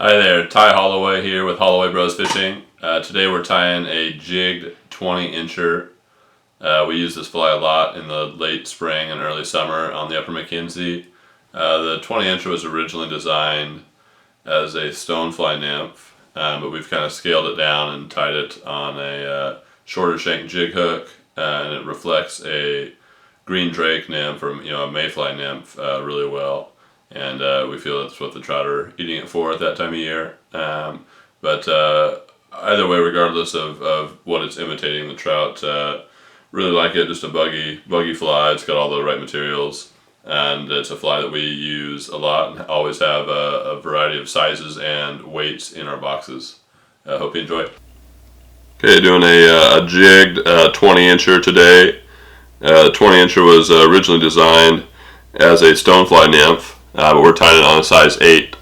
Hi there, Ty Holloway here with Holloway Bros Fishing. Today we're tying a jigged 20-incher. We use this fly a lot in the late spring and early summer on the upper McKenzie. The 20-incher was originally designed as a stonefly nymph, but we've kind of scaled it down and tied it on a shorter shank jig hook, and it reflects a green drake nymph or a mayfly nymph really well. And we feel that's what the trout are eating it for at that time of year. But either way, regardless of what it's imitating, the trout really like it. Just a buggy fly. It's got all the right materials, and it's a fly that we use a lot and always have a variety of sizes and weights in our boxes. Hope you enjoy. Okay, doing a jigged 20-incher today. The 20-incher was originally designed as a stonefly nymph. But we're tying it on a size 8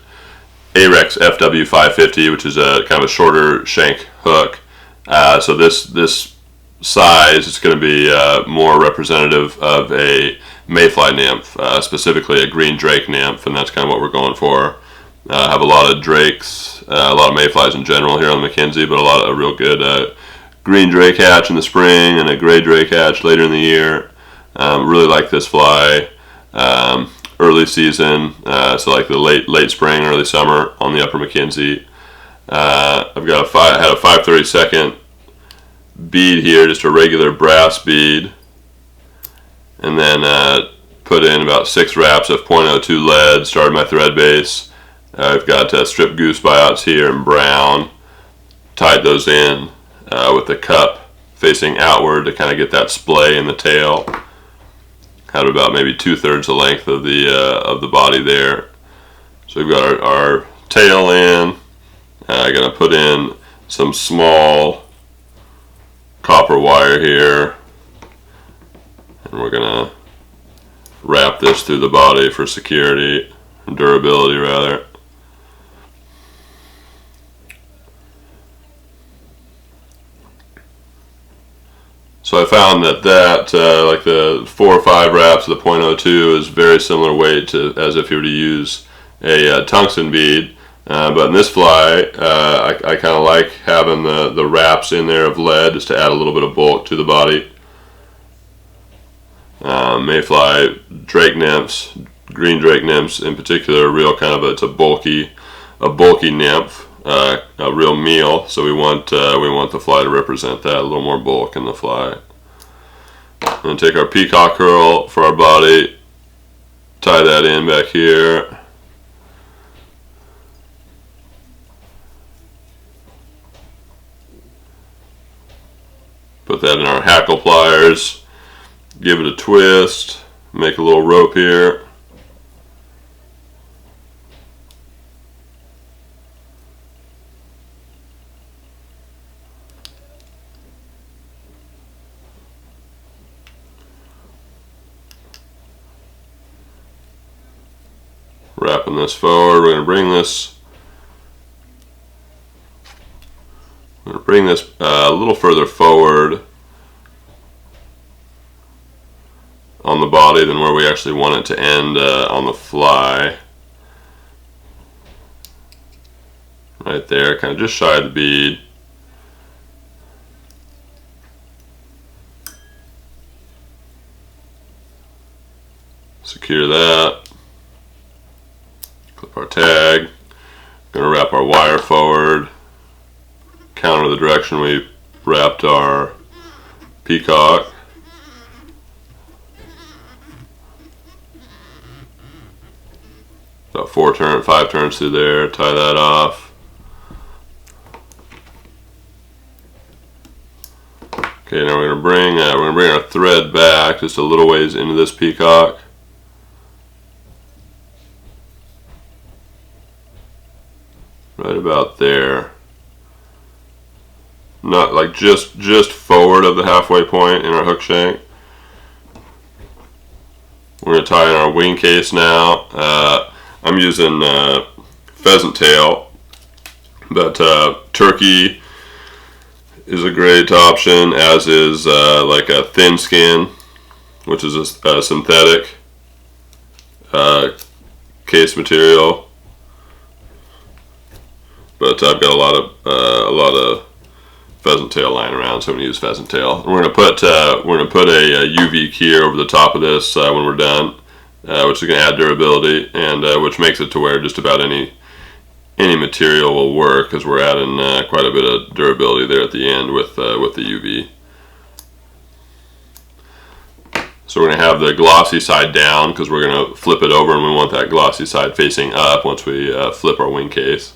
Ahrex FW550, which is a kind of a shorter shank hook. So this size is going to be more representative of a mayfly nymph, specifically a green drake nymph, and that's kind of what we're going for. Have a lot of drakes, a lot of mayflies in general here on the McKenzie, but a lot of real good green drake hatch in the spring and a gray drake hatch later in the year. Really like this fly. Early season, so like the late spring, early summer on the upper McKenzie. I've got had a 5/32 bead here, just a regular brass bead, and then put in about 6 wraps of .02 lead. Started my thread base. I've got strip goose buyouts here in brown. Tied those in with the cup facing outward to kind of get that splay in the tail. Had about maybe 2/3 the length of the body there. So we've got our tail in. I'm gonna put in some small copper wire here, and we're gonna wrap this through the body for security and durability, rather. So I found that like the 4 or 5 wraps of the .02 is very similar weight to as if you were to use a tungsten bead. But in this fly, I kind of like having the wraps in there of lead just to add a little bit of bulk to the body. Mayfly drake nymphs, green drake nymphs in particular, real kind of it's a bulky nymph. A real meal, so we want the fly to represent that, a little more bulk in the fly. And take our peacock curl for our body, tie that in back here. Put that in our hackle pliers, give it a twist, make a little rope here. Wrapping this forward, we're going to bring this a little further forward on the body than where we actually want it to end on the fly. Right there, kind of just shy of the bead. Secure that. Clip our tag. Going to wrap our wire forward, counter the direction we wrapped our peacock. About 5 turns through there. Tie that off. Okay, now we're going to bring our thread back just a little ways into this peacock. Right about there. Not like just forward of the halfway point in our hook shank. We're going to tie in our wing case now. I'm using pheasant tail, but turkey is a great option, as is like a thin skin, which is a synthetic case material. but I've got a lot of pheasant tail lying around, so I'm gonna use pheasant tail. And we're gonna put a UV keyer over the top of this when we're done, which is gonna add durability, and which makes it to where just about any material will work, because we're adding quite a bit of durability there at the end with the UV. So we're going to have the glossy side down, because we're going to flip it over, and we want that glossy side facing up once we flip our wing case.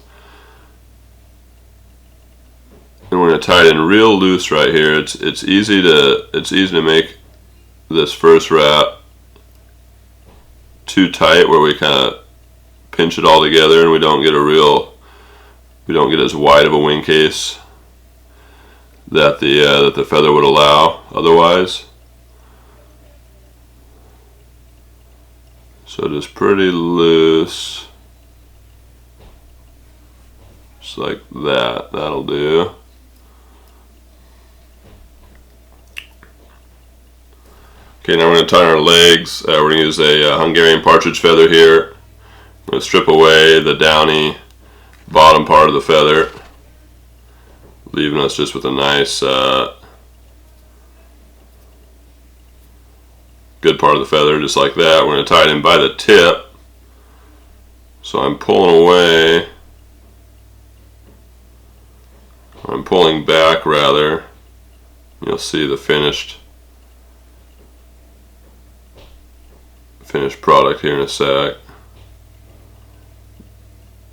And we're going to tie it in real loose right here. It's easy to make this first wrap too tight, where we kind of pinch it all together and we don't get as wide of a wing case that the feather would allow otherwise. So just pretty loose, just like that. That'll do. Okay, now we're going to tie our legs. We're going to use a Hungarian partridge feather here. I'm going to strip away the downy bottom part of the feather, leaving us just with a nice good part of the feather, just like that. We're going to tie it in by the tip. So I'm pulling away, I'm pulling back rather. You'll see the finished product here in a sec.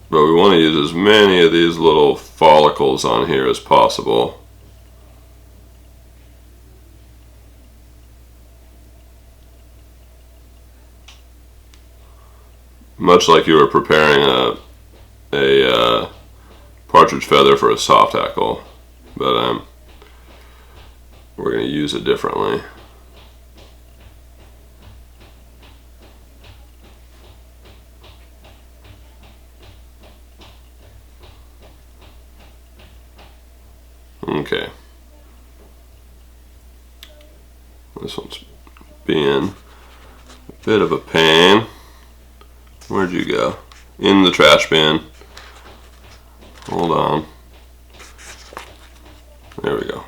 But we want to use as many of these little follicles on here as possible. Much like you were preparing a partridge feather for a soft hackle, but we're going to use it differently. Okay, this one's being a bit of a pain. Where'd you go? In the trash bin. Hold on. There we go.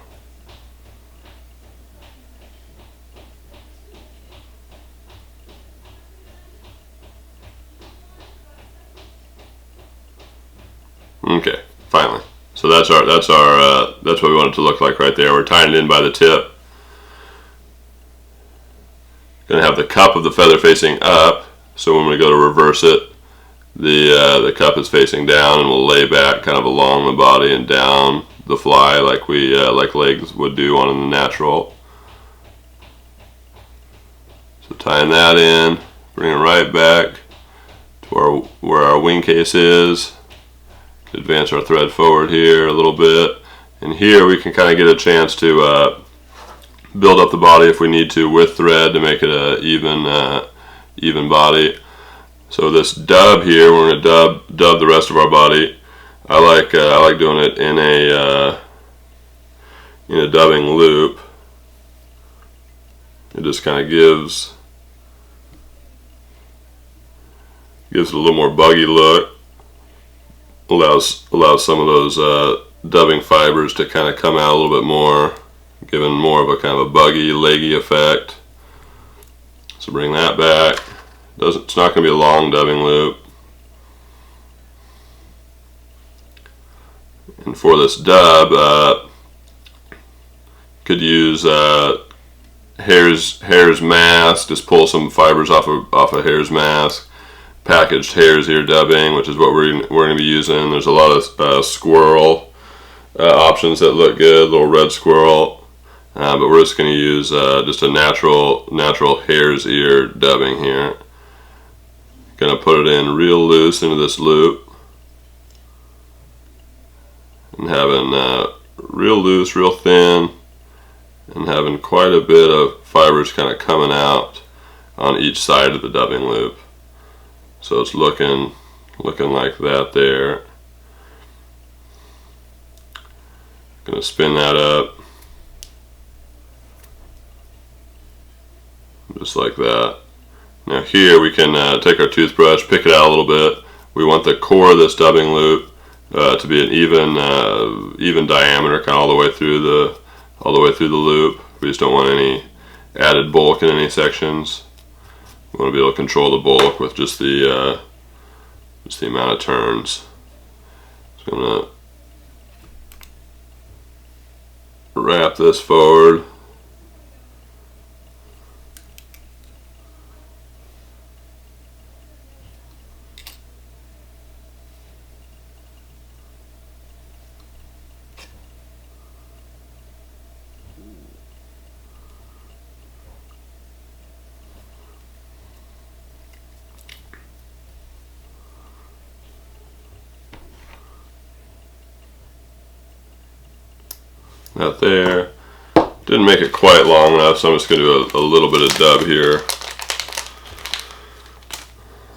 Okay, finally. So that's what we want it to look like right there. We're tying it in by the tip. Gonna have the cup of the feather facing up, so when we go to reverse it, the cup is facing down, and we'll lay back kind of along the body and down the fly like like legs would do on the natural. So tying that in, bring it right back to where our wing case is. Advance our thread forward here a little bit, and here we can kind of get a chance to build up the body if we need to with thread to make it a even body. So this dub here, we're going to dub the rest of our body. I like doing it in a dubbing loop. It just kind of gives it a little more buggy look. Allows some of those dubbing fibers to kind of come out a little bit more, giving more of a kind of a buggy, leggy effect. So bring that back. It's not going to be a long dubbing loop. And for this dub, could use hare's mask. Just pull some fibers off a hare's mask. Packaged hare's ear dubbing, which is what we're going to be using. There's a lot of squirrel options that look good, little red squirrel, but we're just going to use just a natural hare's ear dubbing here. Going to put it in real loose into this loop, and having real loose, real thin, and having quite a bit of fibers kind of coming out on each side of the dubbing loop. So it's looking like that there. Gonna spin that up just like that. Now here we can take our toothbrush, pick it out a little bit. We want the core of this dubbing loop to be an even diameter, kind of all the way through the loop. We just don't want any added bulk in any sections. We want to be able to control the bulk with just the amount of turns. So I'm gonna wrap this forward. That there. Didn't make it quite long enough, so I'm just going to do a little bit of dub here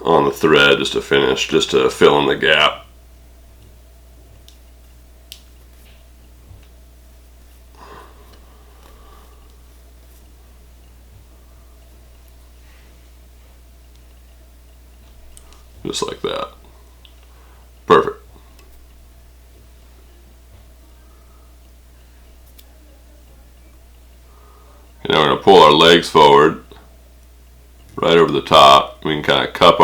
on the thread just to finish, just to fill in the gap. Just like that. Perfect. Now we're going to pull our legs forward, right over the top. We can kind of cup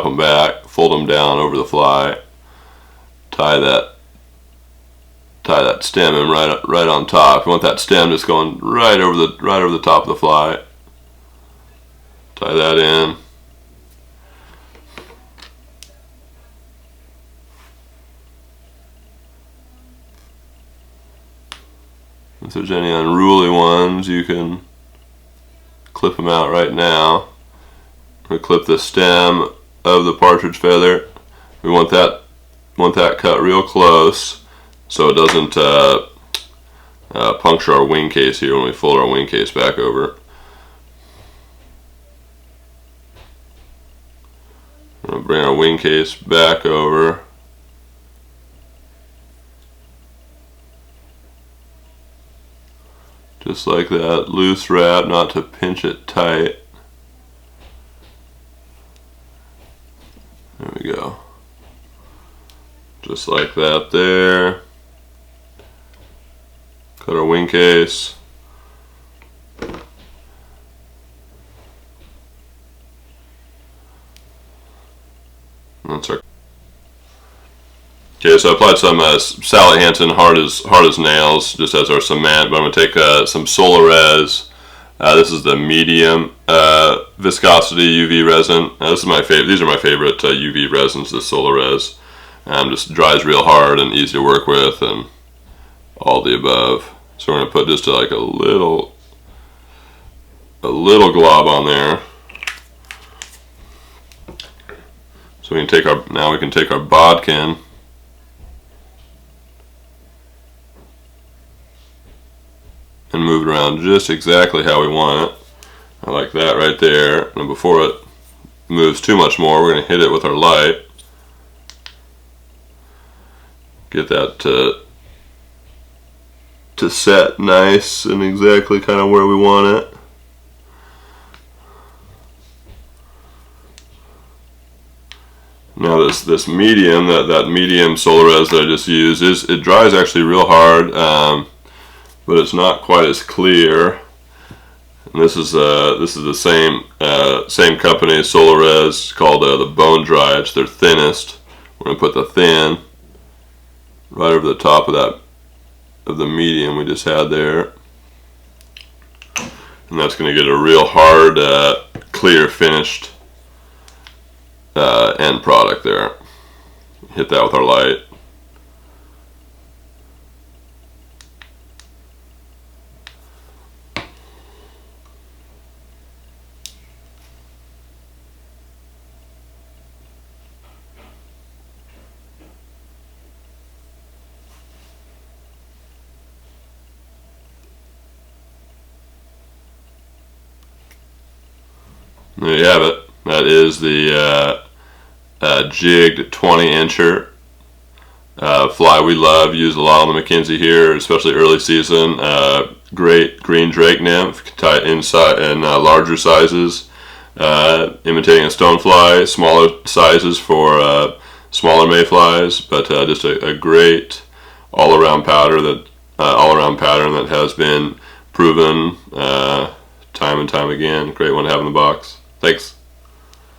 them back, fold them down over the fly, tie that stem in right on top. We want that stem just going right over the top of the fly. Tie that in. If there's any unruly ones, you can clip them out right now. We clip the stem of the partridge feather. We want that cut real close so it doesn't puncture our wing case here when we fold our wing case back over. We're going to bring our wing case back over. Just like that, loose wrap, not to pinch it tight. There we go. Just like that there. Cut our wing case. That's our. Okay, so I applied some Sally Hansen hard as nails, just as our cement, but I'm going to take some Solar Res. This is the medium viscosity UV resin. This is my favorite. These are my favorite UV resins, the Solar Res. Just dries real hard and easy to work with, and all the above. So we're going to put just like a little glob on there. So we can take our bodkin. And move it around just exactly how we want it. I like that right there. And before it moves too much more, we're going to hit it with our light. Get that to set nice and exactly kind of where we want it. Now this medium, that medium Solar Res that I just used, it dries actually real hard. But it's not quite as clear. And this is the same company as Solar Res, called the Bone Dry. It's their thinnest. We're going to put the thin right over the top of the medium we just had there, and that's going to get a real hard, clear finished end product there. Hit that with our light. There you have it. That is the jigged 20-incher fly we love. Use a lot on the McKenzie here, especially early season. Great green drake nymph, inside in larger sizes. Imitating a stonefly. Smaller sizes for smaller mayflies, but just a great all-around pattern that has been proven time and time again. Great one to have in the box. Thanks.